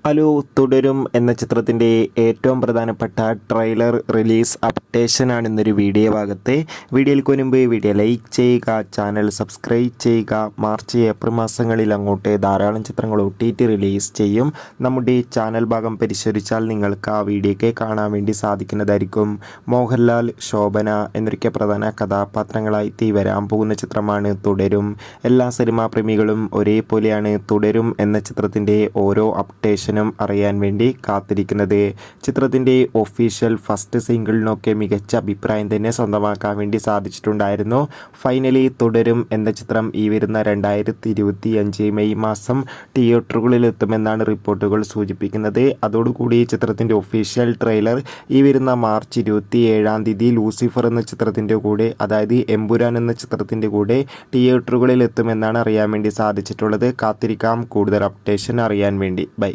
Hello, തുടരും എന്ന ചിത്രത്തിൻ്റെ ഏറ്റവും പ്രധാനപ്പെട്ട ട്രെയിലർ റിലീസ് അപ്ഡേഷനാണ് ഇന്നൊരു വീഡിയോ ഭാഗത്തെ. വീഡിയോയ്ക്ക് മുൻപ് വീഡിയോ ലൈക്ക് ചെയ്യുക, ചാനൽ സബ്സ്ക്രൈബ് ചെയ്യുക. മാർച്ച് ഏപ്രിൽ മാസങ്ങളിൽ അങ്ങോട്ട് ധാരാളം ചിത്രങ്ങൾ OTT റിലീസ് ചെയ്യും. നമ്മുടെ ചാനൽ ഭാഗം പരിശോധിച്ചാൽ നിങ്ങൾക്ക് ആ വീഡിയോയ്ക്ക് കാണാൻ വേണ്ടി സാധിക്കുന്നതായിരിക്കും. മോഹൻലാൽ, ശോഭന എന്നൊക്കെ പ്രധാന കഥാപാത്രങ്ങളായി വരാൻ പോകുന്ന ചിത്രമാണ് തുടരും. എല്ലാ സിനിമാ പ്രേമികളും ഒരേപോലെയാണ് തുടരും എന്ന ചിത്രത്തിൻ്റെ ഓരോ അപ്ഡേഷൻ അറിയാൻ വേണ്ടി കാത്തിരിക്കുന്നത്. ചിത്രത്തിൻ്റെ ഒഫീഷ്യൽ ഫസ്റ്റ് സിംഗിളിനൊക്കെ മികച്ച അഭിപ്രായം തന്നെ സ്വന്തമാക്കാൻ വേണ്ടി സാധിച്ചിട്ടുണ്ടായിരുന്നു. ഫൈനലി തുടരും എന്ന ചിത്രം ഈ വരുന്ന 2025 മെയ് മാസം തിയേറ്ററുകളിൽ എത്തുമെന്നാണ് റിപ്പോർട്ടുകൾ സൂചിപ്പിക്കുന്നത്. അതോടുകൂടി ചിത്രത്തിൻ്റെ ഒഫീഷ്യൽ ട്രെയിലർ ഈ വരുന്ന മാർച്ച് 27-ാം തീയതി ലൂസിഫർ എന്ന ചിത്രത്തിൻ്റെ കൂടെ, അതായത് എമ്പുരാൻ എന്ന ചിത്രത്തിൻ്റെ കൂടെ തിയേറ്ററുകളിൽ എത്തുമെന്നാണ് അറിയാൻ വേണ്ടി സാധിച്ചിട്ടുള്ളത്. കാത്തിരിക്കാം കൂടുതൽ അപ്ഡേഷൻ അറിയാൻ വേണ്ടി. ബൈ.